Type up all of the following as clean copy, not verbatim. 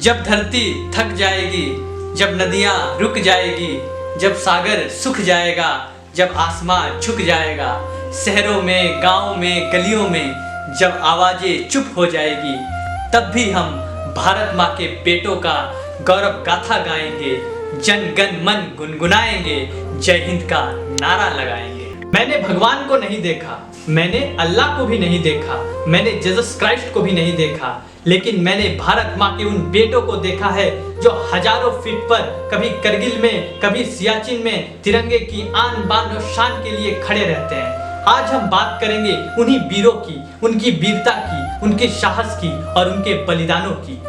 जब धरती थक जाएगी, जब नदियाँ रुक जाएगी, जब सागर सूख जाएगा, जब आसमान झुक जाएगा, शहरों में, गाँव में, गलियों में जब आवाज़ें चुप हो जाएगी, तब भी हम भारत माँ के बेटों का गौरव गाथा गाएंगे, जन गण मन गुनगुनाएंगे, जय हिंद का नारा लगाएंगे। मैंने भगवान को नहीं देखा, मैंने अल्लाह को भी नहीं देखा, मैंने जीसस क्राइस्ट को भी नहीं देखा, लेकिन मैंने भारत माँ के उन बेटों को देखा है जो हजारों फीट पर कभी करगिल में, कभी सियाचिन में तिरंगे की आन बान और शान के लिए खड़े रहते हैं। आज हम बात करेंगे उन्हीं वीरों की, उनकी वीरता की, उनके साहस की और उनके बलिदानों की।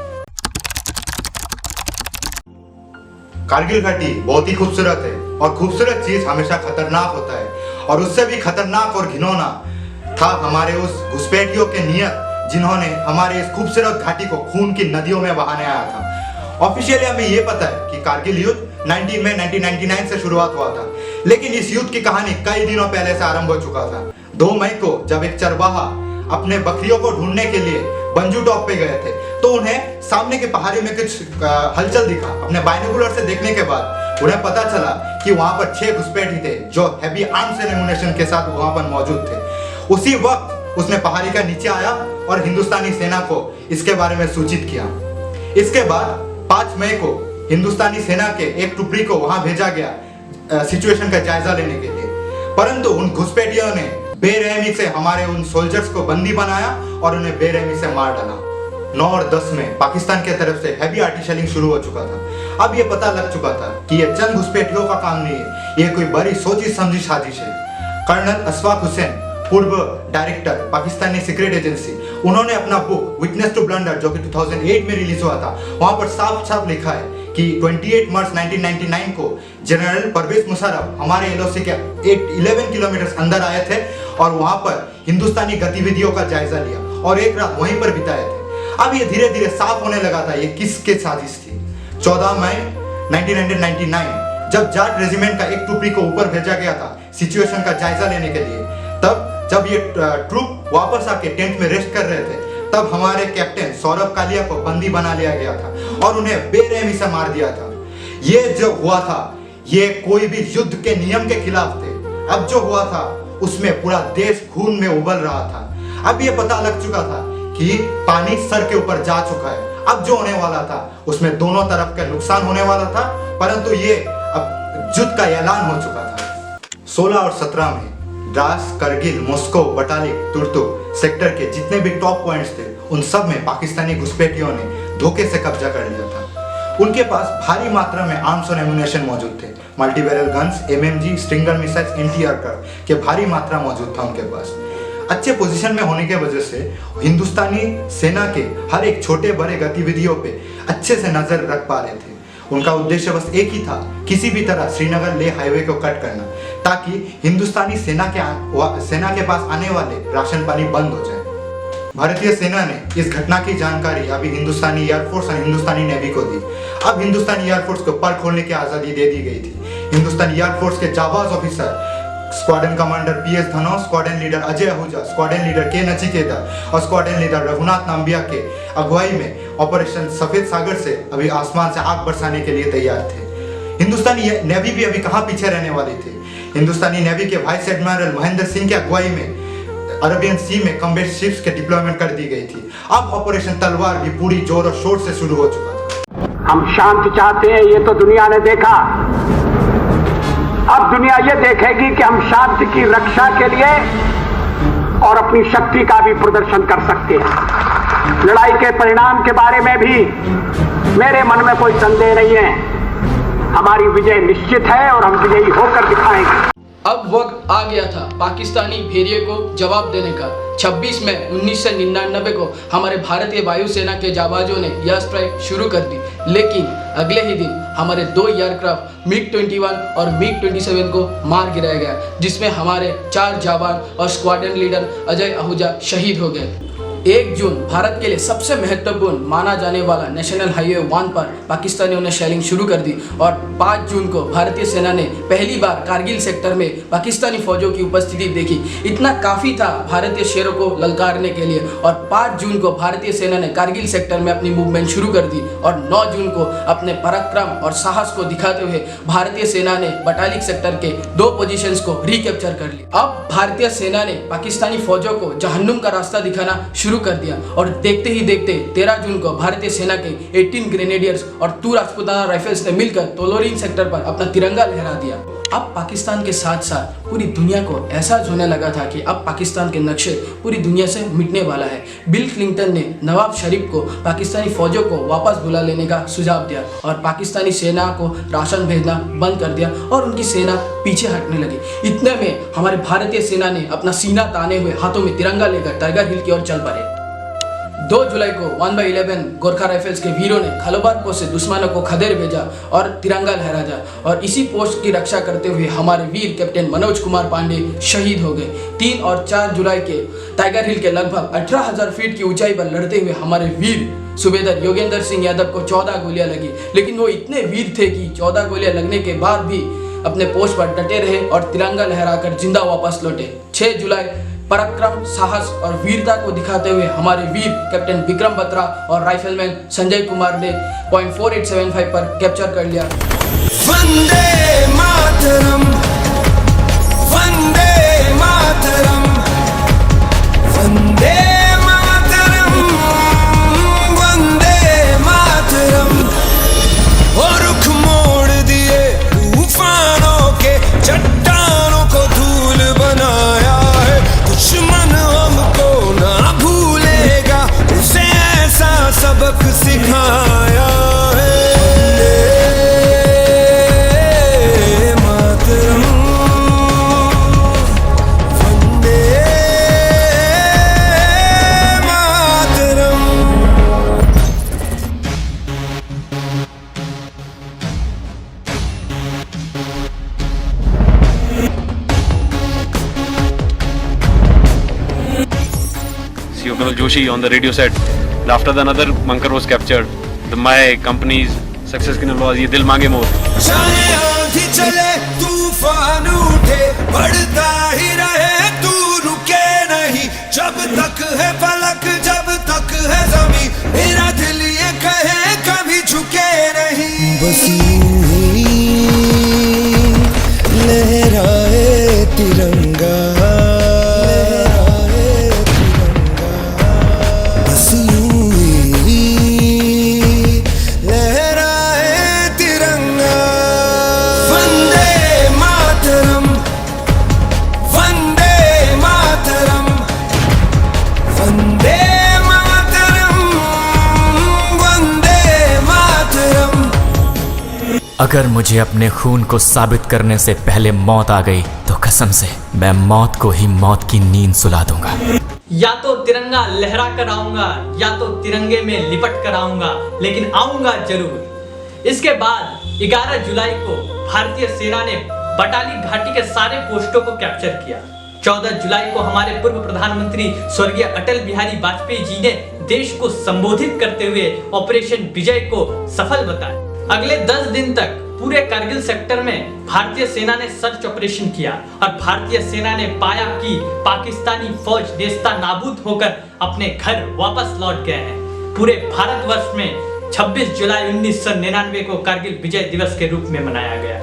कारगिल घाटी बहुत ही खूबसूरत है और खूबसूरत चीज हमेशा खतरनाक होता है, और उससे भी खतरनाक और घिनौना था हमारे उस घुसपैठियों के नियत जिन्होंने हमारे इस खूबसूरत घाटी को खून की नदियों में बहाने आया था। ऑफिशियली हमें ये पता है कि कारगिल युद्ध 19 मई 1999 से शुरुआत हुआ था, लेकिन इस युद्ध की कहानी कई दिनों पहले से आरंभ हो चुका था। 2 मई को जब एक चरवाहा अपने बकरियों को ढूंढने के लिए बंजू टॉप पे गए थे, तो उन्हें सामने की पहाड़ी में कुछ हलचल दिखा। अपने बाइनोकुलर से देखने के बाद उन्हें पता चला कि वहां पर 6 घुसपैठी थे जो हैवी आर्म्स एंड एमुनेशन के साथ वहां पर मौजूद थे। उसी वक्त उसने पहाड़ी का नीचे आया और हिंदुस्तानी सेना को इसके बारे में सूचित किया। इसके बाद 5 मई को हिंदुस्तानी सेना के एक टुकड़ी को वहां भेजा गया सिचुएशन का जायजा लेने के लिए, परंतु उन घुसपैठियों ने बेरहमी से हमारे उन सोल्जर्स को बंदी बनाया और उन्हें बेरहमी से मार डाला। 9 और 10 में पाकिस्तान की तरफ से हैवी आर्टिलरी शुरू हो चुका था। अब ये पता लग चुका था कि ये चंद घुसपैठियों का काम नहीं है, ये कोई बड़ी सोची समझी साजिश है। कर्नल अशफाक हुसैन, पूर्व डायरेक्टर पाकिस्तानी सीक्रेट एजेंसी, उन्होंने अपना बुक विटनेस टू ब्लंडर जो कि 2008 में रिलीज हुआ था, वहां पर साफ साफ लिखा है कि 28 मार्च 1999 को जनरल परवेज मुशर्रफ हमारे एलओसी के 11 किलोमीटर अंदर आए थे और वहां पर हिंदुस्तानी गतिविधियों का जायजा लिया और एक रात वहीं पर बिताए थे। अब ये धीरे धीरे साफ होने लगा था ये किसके साजिश थी। 14 मई 1999 जब जाट रेजिमेंट का एक टुकड़ी को ऊपर भेजा गया था सिचुएशन का जायजा लेने के लिए, तब जब ये ट्रूप वापस आके टेंट में रेस्ट कर रहे थे, तब हमारे कैप्टन सौरभ कालिया को बंदी बना लिया गया था और उन्हें बेरहमी से मार दिया था। ये जो हुआ था ये कोई भी युद्ध के नियम के खिलाफ थे। अब जो हुआ था उसमें पूरा देश खून में उबल रहा था। अब ये पता लग चुका था कि पानी सर के ऊपर जा चुका है। अब जो होने वाला था उसमें दोनों तरफ का नुकसान होने वाला था, परंतु ये अब युद्ध का ऐलान हो चुका था। 16 और 17 में द्रास, करगिल, मॉस्को, बटालिक, तुर्तुक सेक्टर के जितने भी टॉप पॉइंट्स थे उन सब में पाकिस्तानी घुसपैठियों ने धोखे से कब्जा कर लिया था। उनके पास भारी मात्रा में आर्म्स और एमुनेशन मौजूद थे। Multibarrel guns, MMG, stinger missiles, anti aircraft के भारी मात्रा मौजूद था उनके पास। अच्छे पोजीशन में होने के वजह से हिंदुस्तानी सेना के हर एक छोटे बड़े गतिविधियों पे अच्छे से नजर रख पा रहे थे। उनका उद्देश्य बस एक ही था, किसी भी तरह श्रीनगर लेह हाईवे को कट करना, ताकि हिंदुस्तानी सेना के पास आने वाले राशन पानी बंद हो जाए। भारतीय सेना ने इस घटना की जानकारी अभी हिंदुस्तानी एयरफोर्स और हिंदुस्तानी नेवी को दी। अब हिंदुस्तानी एयरफोर्स को पर खोलने की आज़ादी दे दी गई थी। हिंदुस्तानी एयरफोर्स के जाबाज officer squadron commander PS Dhanoa, squadron leader Ajay Ahuja, squadron leader K Nachiketa और स्क्वाड्रन लीडर रघुनाथ नाम्बिया के अगुवाई में ऑपरेशन सफेद सागर से अभी आसमान से आग बरसाने के लिए तैयार थे। हिंदुस्तानी नेवी भी अभी कहाँ पीछे रहने वाली थी। हिंदुस्तानी नेवी के वाइस एडमिरल महेंद्र सिंह की अगुवाई में अरबियन सी में कॉम्बैट शिप्स के डिप्लॉयमेंट कर दी गई थी। अब ऑपरेशन तलवार भी पूरी जोर और शोर से शुरू हो चुका था। हम शांति चाहते हैं, ये तो दुनिया ने देखा। अब दुनिया ये देखेगी कि हम शांति की रक्षा के लिए और अपनी शक्ति का भी प्रदर्शन कर सकते हैं। लड़ाई के परिणाम के बारे में भी मेरे मन में कोई संदेह नहीं है। हमारी विजय निश्चित है और हम विजयी होकर दिखाएंगे। अब वक्त आ गया था पाकिस्तानी भेड़िए को जवाब देने का। 26 मई 1999 को हमारे भारतीय वायुसेना के जाबाजों ने यह स्ट्राइक शुरू कर दी, लेकिन अगले ही दिन हमारे 2 एयरक्राफ्ट MiG-21 और MiG-27 को मार गिराया गया, जिसमें हमारे 4 जवान और स्क्वाड्रन लीडर अजय आहूजा शहीद हो गए। 1 जून भारत के लिए सबसे महत्वपूर्ण माना जाने वाला नेशनल हाईवे 1 पर पाकिस्तानियों ने शेलिंग शुरू कर दी और 5 जून को भारतीय सेना ने पहली बार कारगिल सेक्टर में पाकिस्तानी फौजों की उपस्थिति देखी। इतना काफ़ी था भारतीय शेरों को ललकारने के लिए और 5 जून को भारतीय सेना ने कारगिल सेक्टर में अपनी मूवमेंट शुरू कर दी और 9 जून को अपने पराक्रम और साहस को दिखाते हुए भारतीय सेना ने बटालिक सेक्टर के 2 पोजीशंस को रिकैप्चर कर ली। अब भारतीय सेना ने पाकिस्तानी फौजों को जहन्नुम का रास्ता दिखाना शुरू कर दिया और देखते ही देखते 13 जून को भारतीय सेना के 18 ग्रेनेडियर्स और 2 राजपूताना राइफल्स ने मिलकर तोलोरिन सेक्टर पर अपना तिरंगा लहरा दिया। अब पाकिस्तान के साथ साथ पूरी दुनिया को एहसास होने लगा था कि अब पाकिस्तान के नक्शे पूरी दुनिया से मिटने वाला है। बिल क्लिंटन ने नवाब शरीफ को पाकिस्तानी फौजों को वापस बुला लेने का सुझाव दिया और पाकिस्तानी सेना को राशन भेजना बंद कर दिया और उनकी सेना पीछे हटने लगी। इतने में हमारे भारतीय सेना ने अपना सीना ताने हुए हाथों में तिरंगा लेकर टाइगर हिल की ओर चल पड़े। 2 जुलाई को 1/11 गोरखा राइफल्स के वीरों ने खलोबार पोस्ट से दुश्मनों को खदेड़ भेजा और तिरंगा लहराया और इसी पोस्ट की रक्षा करते हुए हमारे वीर कैप्टन मनोज कुमार पांडे शहीद हो गए। 3 और 4 जुलाई के टाइगर हिल के लगभग 18,000 फीट की ऊंचाई पर लड़ते हुए हमारे वीर सूबेदार योगेंद्र सिंह यादव को 14 गोलियां लगी, लेकिन वो इतने वीर थे कि 14 गोलियां लगने के बाद भी अपने पोस्ट पर डटे रहे और तिरंगा लहराकर जिंदा वापस लौटे। 6 जुलाई पराक्रम, साहस और वीरता को दिखाते हुए हमारे वीर कैप्टन विक्रम बत्रा और राइफलमैन संजय कुमार ने पॉइंट 4875 पर कैप्चर कर लिया। वंदे मातरम, वंदे मातरम, वंदे मातरम, वंदे मातरम। और रुख मोड़ दिए तूफानों के, चट्टानों को धूल बनाया है। दुश्मन हमको ना भूलेगा, उसे ऐसा सबक सिखाया है। Colonel Joshi on the radio said, after another bunker was captured, my company's success की नलवाज ये दिल मांगे मोर। चाहे आंधी चले तूफान उठे, बढ़ता ही रहे तू रुके नहीं। जब तक है फलक, जब तक है जमीन, मेरा दिल ये कहे कभी झुके नहीं। बस यूं ही लहराए तिरंगा, अगर मुझे अपने खून को साबित करने से पहले मौत आ गई तो कसम से मैं मौत को ही मौत की नींद सुला दूंगा। या तो तिरंगा लहरा कर आऊंगा या तो तिरंगे में लिपट कर आऊंगा, लेकिन आऊंगा जरूर। इसके बाद 11 जुलाई को भारतीय सेना ने बटाली घाटी के सारे पोस्टों को कैप्चर किया। 14 जुलाई को हमारे पूर्व प्रधानमंत्री स्वर्गीय अटल बिहारी वाजपेयी जी ने देश को संबोधित करते हुए ऑपरेशन विजय को सफल बताया। अगले 10 दिन तक पूरे कारगिल सेक्टर में भारतीय सेना ने सर्च ऑपरेशन किया और भारतीय सेना ने पाया कि पाकिस्तानी फौज नेस्ता नाबूद होकर अपने घर वापस लौट गए हैं। पूरे भारतवर्ष में 26 जुलाई 1999 को कारगिल विजय दिवस के रूप में मनाया गया।